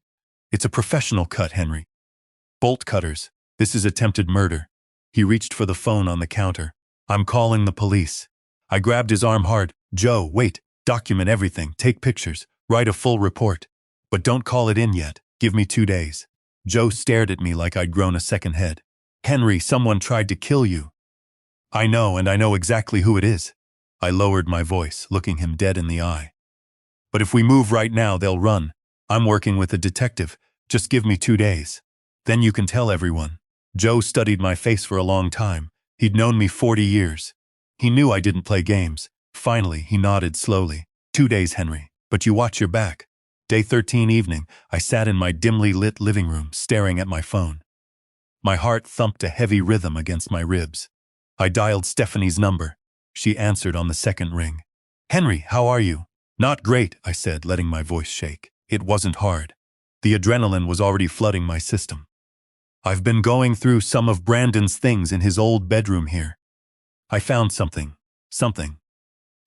A: It's a professional cut, Henry. Bolt cutters. This is attempted murder. He reached for the phone on the counter. I'm calling the police. I grabbed his arm hard. Joe, wait. Document everything. Take pictures. Write a full report. But don't call it in yet. Give me 2 days. Joe stared at me like I'd grown a second head. Henry, someone tried to kill you. I know, and I know exactly who it is. I lowered my voice, looking him dead in the eye. But if we move right now, they'll run. I'm working with a detective. Just give me 2 days. Then you can tell everyone. Joe studied my face for a long time. He'd known me 40 years. He knew I didn't play games. Finally, he nodded slowly. 2 days, Henry. But you watch your back. Day 13 evening, I sat in my dimly lit living room, staring at my phone. My heart thumped a heavy rhythm against my ribs. I dialed Stephanie's number. She answered on the second ring. Henry, how are you? Not great, I said, letting my voice shake. It wasn't hard. The adrenaline was already flooding my system. I've been going through some of Brandon's things in his old bedroom here. I found something.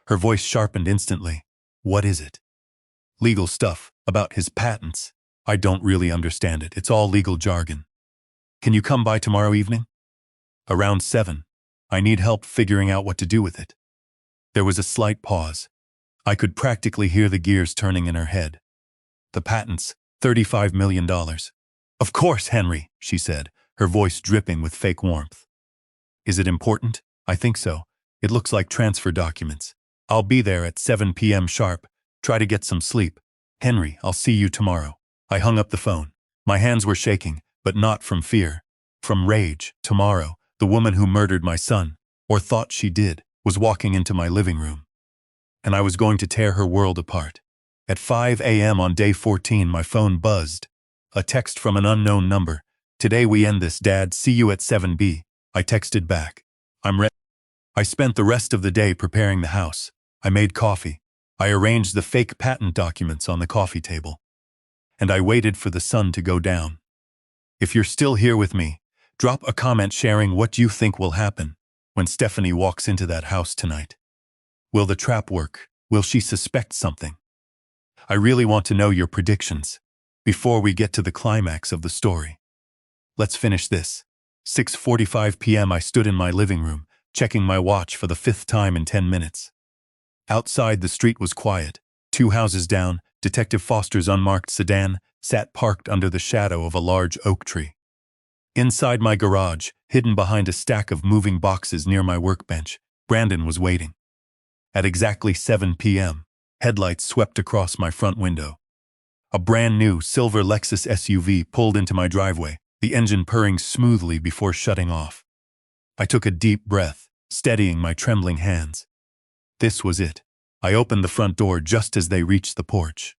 A: Her voice sharpened instantly. What is it? Legal stuff, about his patents. I don't really understand it. It's all legal jargon. Can you come by tomorrow evening? Around 7. I need help figuring out what to do with it. There was a slight pause. I could practically hear the gears turning in her head. The patents, $35 million. Of course, Henry, she said, her voice dripping with fake warmth. Is it important? I think so. It looks like transfer documents. I'll be there at 7 p.m. sharp. Try to get some sleep. Henry, I'll see you tomorrow. I hung up the phone. My hands were shaking, but not from fear. From rage. Tomorrow, the woman who murdered my son, or thought she did, was walking into my living room. And I was going to tear her world apart. At 5 a.m. on day 14, my phone buzzed. A text from an unknown number. Today we end this, Dad. See you at 7 b. I texted back. I'm ready. I spent the rest of the day preparing the house. I made coffee. I arranged the fake patent documents on the coffee table. And I waited for the sun to go down. If you're still here with me, drop a comment sharing what you think will happen when Stephanie walks into that house tonight. Will the trap work? Will she suspect something? I really want to know your predictions before we get to the climax of the story. Let's finish this. 6:45 p.m. I stood in my living room, checking my watch for the 5th time in 10 minutes. Outside, the street was quiet. 2 houses down, Detective Foster's unmarked sedan sat parked under the shadow of a large oak tree. Inside my garage, hidden behind a stack of moving boxes near my workbench, Brandon was waiting. At exactly 7 p.m., headlights swept across my front window. A brand new silver Lexus SUV pulled into my driveway, the engine purring smoothly before shutting off. I took a deep breath, steadying my trembling hands. This was it. I opened the front door just as they reached the porch.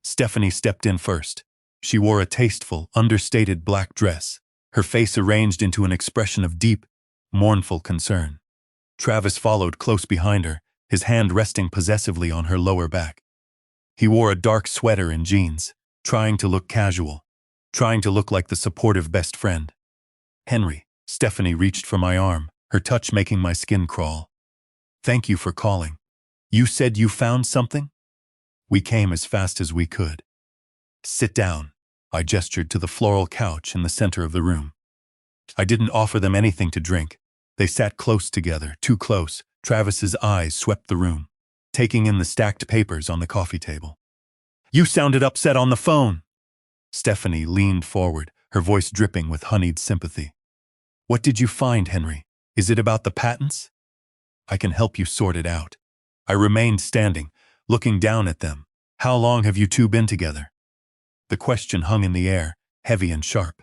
A: Stephanie stepped in first. She wore a tasteful, understated black dress, her face arranged into an expression of deep, mournful concern. Travis followed close behind her, his hand resting possessively on her lower back. He wore a dark sweater and jeans, trying to look casual, trying to look like the supportive best friend. Henry, Stephanie reached for my arm, her touch making my skin crawl. Thank you for calling. You said you found something? We came as fast as we could. Sit down. I gestured to the floral couch in the center of the room. I didn't offer them anything to drink. They sat close together, too close. Travis's eyes swept the room, taking in the stacked papers on the coffee table. You sounded upset on the phone. Stephanie leaned forward, her voice dripping with honeyed sympathy. What did you find, Henry? Is it about the patents? I can help you sort it out. I remained standing, looking down at them. How long have you two been together? The question hung in the air, heavy and sharp.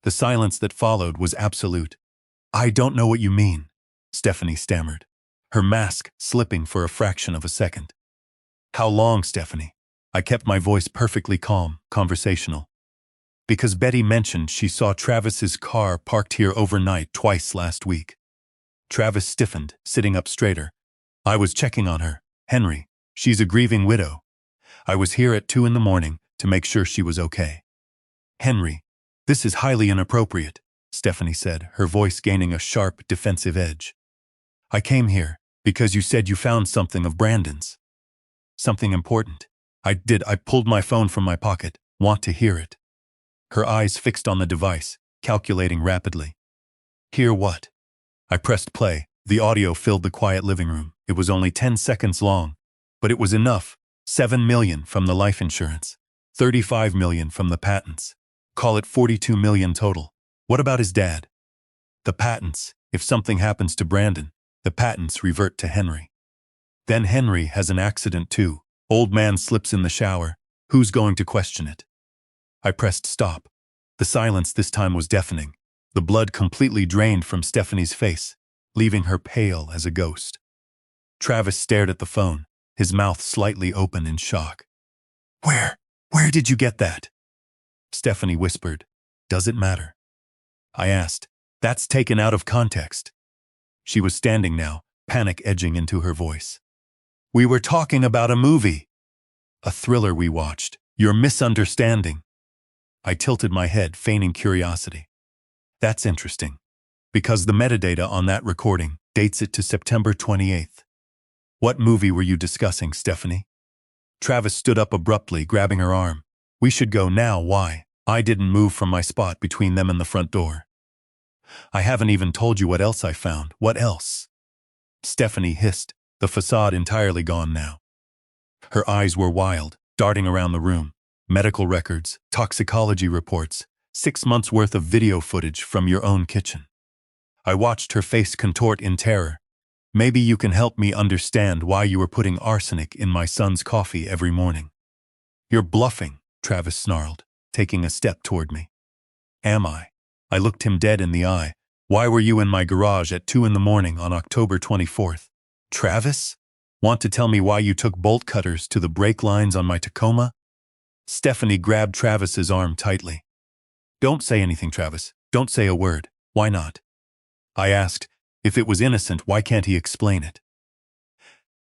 A: The silence that followed was absolute. I don't know what you mean, Stephanie stammered, her mask slipping for a fraction of a second. How long, Stephanie? I kept my voice perfectly calm, conversational. Because Betty mentioned she saw Travis's car parked here overnight twice last week. Travis stiffened, sitting up straighter. I was checking on her. Henry, she's a grieving widow. I was here at 2 a.m. to make sure she was okay. Henry, this is highly inappropriate, Stephanie said, her voice gaining a sharp, defensive edge. I came here because you said you found something of Brandon's. Something important. I did. I pulled my phone from my pocket. Want to hear it. Her eyes fixed on the device, calculating rapidly. Hear what? I pressed play. The audio filled the quiet living room. It was only 10 seconds long, but it was enough. 7 million from the life insurance, 35 million from the patents. Call it 42 million total. What about his dad? The patents. If something happens to Brandon, the patents revert to Henry. Then Henry has an accident too. Old man slips in the shower. Who's going to question it? I pressed stop. The silence this time was deafening. The blood completely drained from Stephanie's face, leaving her pale as a ghost. Travis stared at the phone, his mouth slightly open in shock. Where did you get that? Stephanie whispered. Does it matter? I asked. That's taken out of context. She was standing now, panic edging into her voice. We were talking about a movie. A thriller we watched. You're misunderstanding. I tilted my head, feigning curiosity. That's interesting, because the metadata on that recording dates it to September 28th. What movie were you discussing, Stephanie? Travis stood up abruptly, grabbing her arm. We should go now. Why? I didn't move from my spot between them and the front door. I haven't even told you what else I found. What else? Stephanie hissed, the facade entirely gone now. Her eyes were wild, darting around the room. Medical records, toxicology reports, 6 months' worth of video footage from your own kitchen. I watched her face contort in terror. Maybe you can help me understand why you were putting arsenic in my son's coffee every morning. You're bluffing, Travis snarled, taking a step toward me. Am I? I looked him dead in the eye. Why were you in my garage at 2 a.m. on October 24th? Travis? Want to tell me why you took bolt cutters to the brake lines on my Tacoma? Stephanie grabbed Travis's arm tightly. Don't say anything, Travis. Don't say a word. Why not? I asked. If it was innocent, why can't he explain it?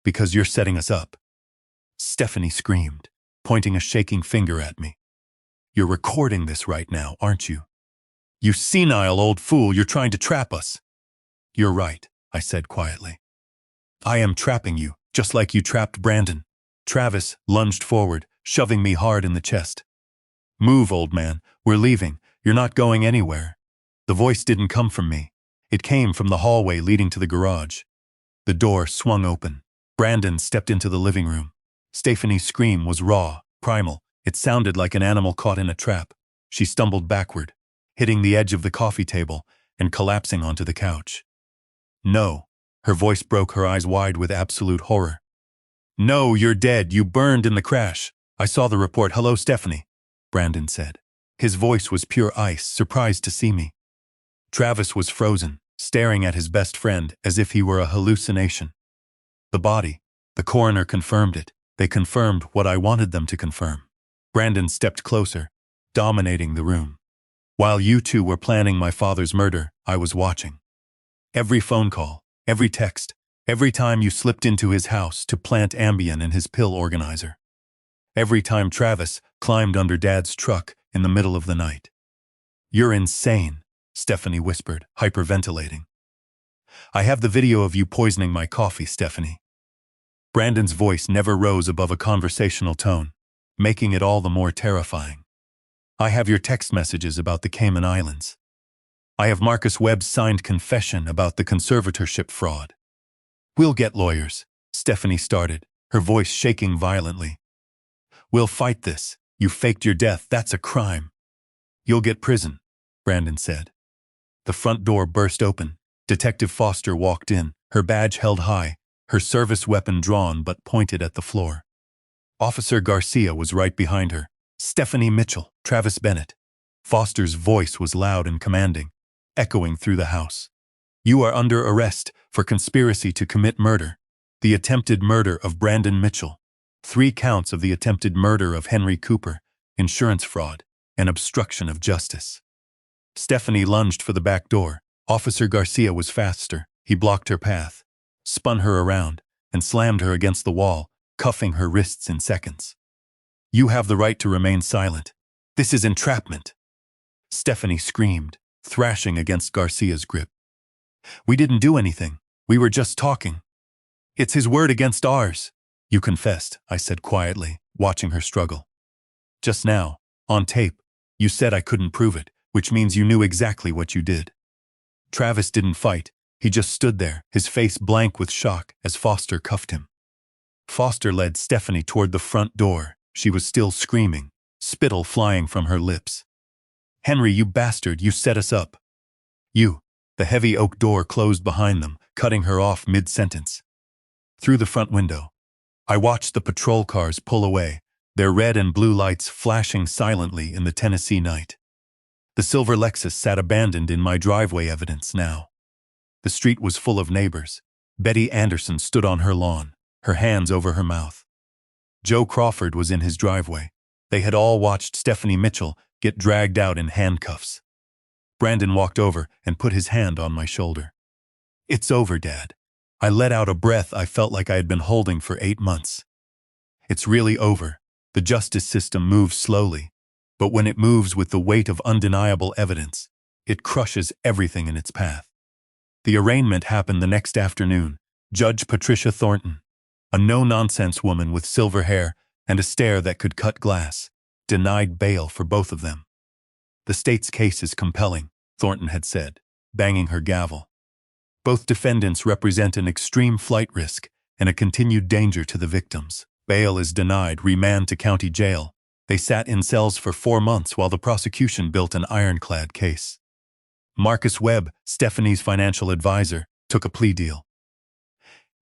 A: Because you're setting us up. Stephanie screamed, pointing a shaking finger at me. You're recording this right now, aren't you? You senile old fool, you're trying to trap us. You're right, I said quietly. I am trapping you, just like you trapped Brandon. Travis lunged forward, shoving me hard in the chest. Move, old man, we're leaving. You're not going anywhere. The voice didn't come from me. It came from the hallway leading to the garage. The door swung open. Brandon stepped into the living room. Stephanie's scream was raw, primal. It sounded like an animal caught in a trap. She stumbled backward, hitting the edge of the coffee table and collapsing onto the couch. No. Her voice broke, her eyes wide with absolute horror. No, you're dead. You burned in the crash. I saw the report. Hello, Stephanie, Brandon said. His voice was pure ice, surprised to see me. Travis was frozen, staring at his best friend as if he were a hallucination. The body. The coroner confirmed it. They confirmed what I wanted them to confirm. Brandon stepped closer, dominating the room. While you two were planning my father's murder, I was watching. Every phone call, every text, every time you slipped into his house to plant Ambien in his pill organizer. Every time Travis climbed under Dad's truck in the middle of the night. You're insane, Stephanie whispered, hyperventilating. I have the video of you poisoning my coffee, Stephanie. Brandon's voice never rose above a conversational tone, making it all the more terrifying. I have your text messages about the Cayman Islands. I have Marcus Webb's signed confession about the conservatorship fraud. We'll get lawyers, Stephanie started, her voice shaking violently. We'll fight this. You faked your death. That's a crime. You'll get prison, Brandon said. The front door burst open. Detective Foster walked in, her badge held high, her service weapon drawn but pointed at the floor. Officer Garcia was right behind her. Stephanie Mitchell, Travis Bennett. Foster's voice was loud and commanding, echoing through the house. You are under arrest for conspiracy to commit murder. The attempted murder of Brandon Mitchell. 3 counts of the attempted murder of Henry Cooper, insurance fraud, and obstruction of justice. Stephanie lunged for the back door. Officer Garcia was faster. He blocked her path, spun her around, and slammed her against the wall, cuffing her wrists in seconds. You have the right to remain silent. This is entrapment. Stephanie screamed, thrashing against Garcia's grip. We didn't do anything. We were just talking. It's his word against ours. You confessed, I said quietly, watching her struggle. Just now, on tape, you said I couldn't prove it, which means you knew exactly what you did. Travis didn't fight. He just stood there, his face blank with shock as Foster cuffed him. Foster led Stephanie toward the front door. She was still screaming, spittle flying from her lips. Henry, you bastard, you set us up. You. The heavy oak door closed behind them, cutting her off mid-sentence. Through the front window, I watched the patrol cars pull away, their red and blue lights flashing silently in the Tennessee night. The silver Lexus sat abandoned in my driveway, evidence now. The street was full of neighbors. Betty Anderson stood on her lawn, her hands over her mouth. Joe Crawford was in his driveway. They had all watched Stephanie Mitchell get dragged out in handcuffs. Brandon walked over and put his hand on my shoulder. It's over, Dad. I let out a breath I felt like I had been holding for 8 months. It's really over. The justice system moves slowly, but when it moves with the weight of undeniable evidence, it crushes everything in its path. The arraignment happened the next afternoon. Judge Patricia Thornton, a no-nonsense woman with silver hair and a stare that could cut glass, denied bail for both of them. The state's case is compelling, Thornton had said, banging her gavel. Both defendants represent an extreme flight risk and a continued danger to the victims. Bail is denied, remand to county jail. They sat in cells for 4 months while the prosecution built an ironclad case. Marcus Webb, Stephanie's financial advisor, took a plea deal.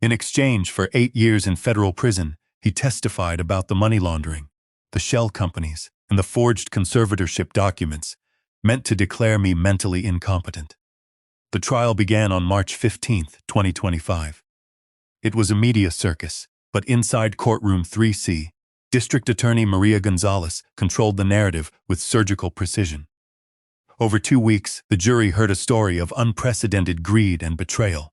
A: In exchange for 8 years in federal prison, he testified about the money laundering, the shell companies, and the forged conservatorship documents meant to declare me mentally incompetent. The trial began on March 15, 2025. It was a media circus, but inside courtroom 3C, District Attorney Maria Gonzalez controlled the narrative with surgical precision. Over 2 weeks, the jury heard a story of unprecedented greed and betrayal.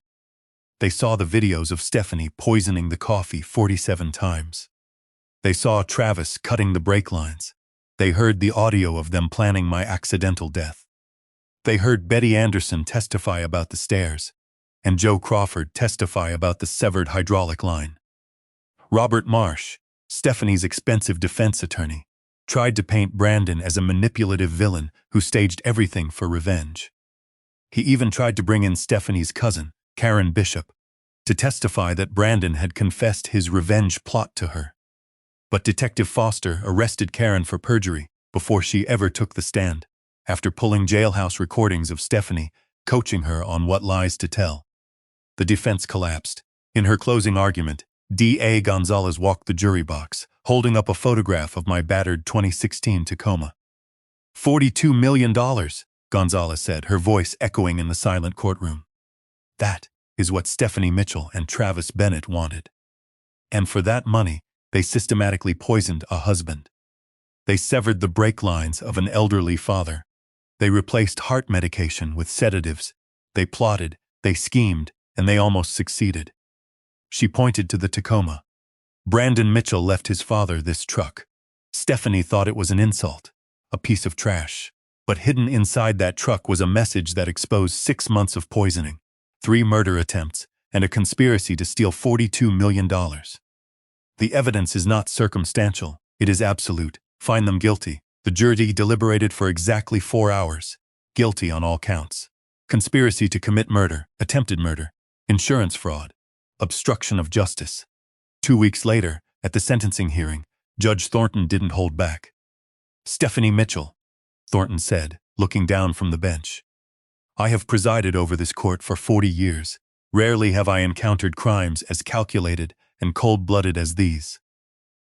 A: They saw the videos of Stephanie poisoning the coffee 47 times. They saw Travis cutting the brake lines. They heard the audio of them planning my accidental death. They heard Betty Anderson testify about the stairs, and Joe Crawford testify about the severed hydraulic line. Robert Marsh, Stephanie's expensive defense attorney, tried to paint Brandon as a manipulative villain who staged everything for revenge. He even tried to bring in Stephanie's cousin, Karen Bishop, to testify that Brandon had confessed his revenge plot to her. But Detective Foster arrested Karen for perjury before she ever took the stand, after pulling jailhouse recordings of Stephanie, coaching her on what lies to tell. The defense collapsed. In her closing argument, D.A. Gonzalez walked the jury box, holding up a photograph of my battered 2016 Tacoma. $42 million, Gonzalez said, her voice echoing in the silent courtroom. That is what Stephanie Mitchell and Travis Bennett wanted. And for that money, they systematically poisoned a husband. They severed the brake lines of an elderly father. They replaced heart medication with sedatives. They plotted, they schemed, and they almost succeeded. She pointed to the Tacoma. Brandon Mitchell left his father this truck. Stephanie thought it was an insult, a piece of trash. But hidden inside that truck was a message that exposed 6 months of poisoning, 3 murder attempts, and a conspiracy to steal $42 million. The evidence is not circumstantial, it is absolute. Find them guilty. The jury deliberated for exactly 4 hours. Guilty on all counts. Conspiracy to commit murder, attempted murder, insurance fraud, obstruction of justice. 2 weeks later, at the sentencing hearing, Judge Thornton didn't hold back. Stephanie Mitchell, Thornton said, looking down from the bench. I have presided over this court for 40 years. Rarely have I encountered crimes as calculated and cold-blooded as these.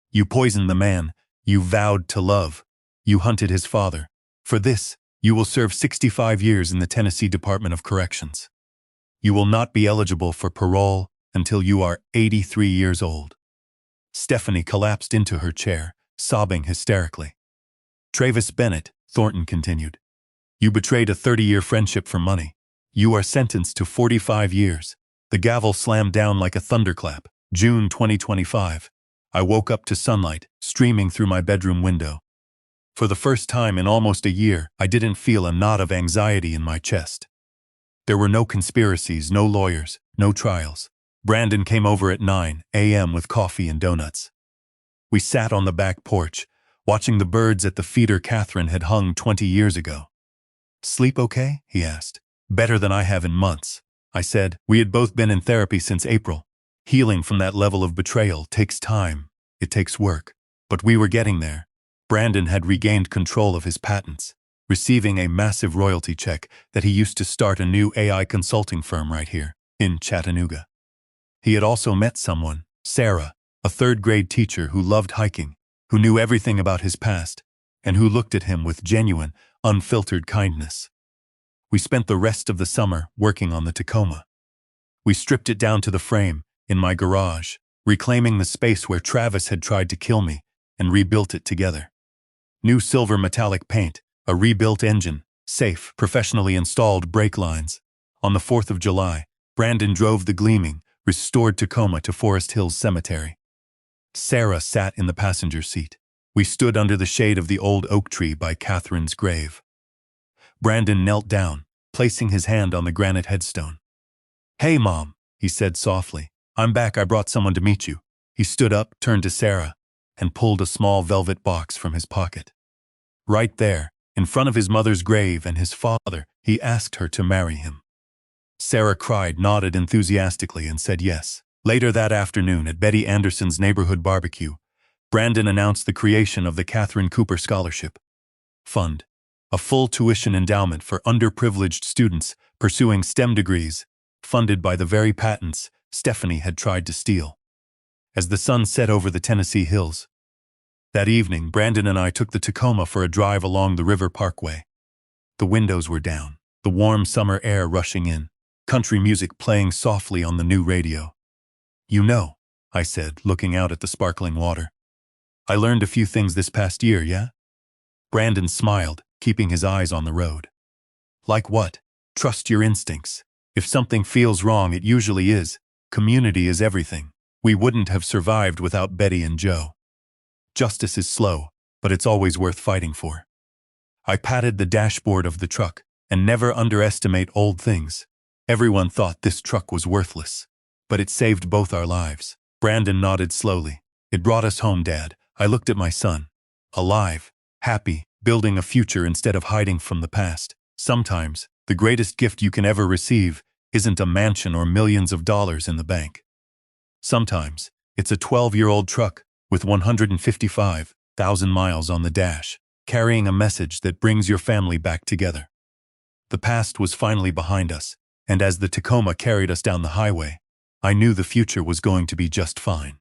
A: You poisoned the man you vowed to love. You hunted his father. For this, you will serve 65 years in the Tennessee Department of Corrections. You will not be eligible for parole until you are 83 years old. Stephanie collapsed into her chair, sobbing hysterically. Travis Bennett, Thornton continued. You betrayed a 30-year friendship for money. You are sentenced to 45 years. The gavel slammed down like a thunderclap. June 2025. I woke up to sunlight streaming through my bedroom window. For the first time in almost a year, I didn't feel a knot of anxiety in my chest. There were no conspiracies, no lawyers, no trials. Brandon came over at 9 a.m. with coffee and donuts. We sat on the back porch, watching the birds at the feeder Catherine had hung 20 years ago. "Sleep okay?" he asked. "Better than I have in months," I said. We had both been in therapy since April. Healing from that level of betrayal takes time. It takes work. But we were getting there. Brandon had regained control of his patents, receiving a massive royalty check that he used to start a new AI consulting firm right here, in Chattanooga. He had also met someone, Sarah, a third-grade teacher who loved hiking, who knew everything about his past, and who looked at him with genuine, unfiltered kindness. We spent the rest of the summer working on the Tacoma. We stripped it down to the frame, in my garage, reclaiming the space where Travis had tried to kill me, and rebuilt it together. New silver metallic paint, a rebuilt engine, safe, professionally installed brake lines. On the 4th of July, Brandon drove the gleaming, restored Tacoma to Forest Hills Cemetery. Sarah sat in the passenger seat. We stood under the shade of the old oak tree by Catherine's grave. Brandon knelt down, placing his hand on the granite headstone. "Hey, Mom," he said softly. "I'm back. I brought someone to meet you." He stood up, turned to Sarah, and pulled a small velvet box from his pocket. Right there, in front of his mother's grave and his father, he asked her to marry him. Sarah cried, nodded enthusiastically, and said yes. Later that afternoon at Betty Anderson's neighborhood barbecue, Brandon announced the creation of the Catherine Cooper Scholarship Fund, a full tuition endowment for underprivileged students pursuing STEM degrees, funded by the very patents Stephanie had tried to steal. As the sun set over the Tennessee hills, that evening, Brandon and I took the Tacoma for a drive along the River Parkway. The windows were down, the warm summer air rushing in, country music playing softly on the new radio. "You know," I said, looking out at the sparkling water, "I learned a few things this past year, yeah?" Brandon smiled, keeping his eyes on the road. "Like what?" "Trust your instincts. If something feels wrong, it usually is. Community is everything. We wouldn't have survived without Betty and Joe. Justice is slow, but it's always worth fighting for." I patted the dashboard of the truck, and never underestimate old things. Everyone thought this truck was worthless, but it saved both our lives. Brandon nodded slowly. "It brought us home, Dad." I looked at my son. Alive, happy, building a future instead of hiding from the past. Sometimes, the greatest gift you can ever receive isn't a mansion or millions of dollars in the bank. Sometimes, it's a 12-year-old truck with 155,000 miles on the dash, carrying a message that brings your family back together. The past was finally behind us, and as the Tacoma carried us down the highway, I knew the future was going to be just fine.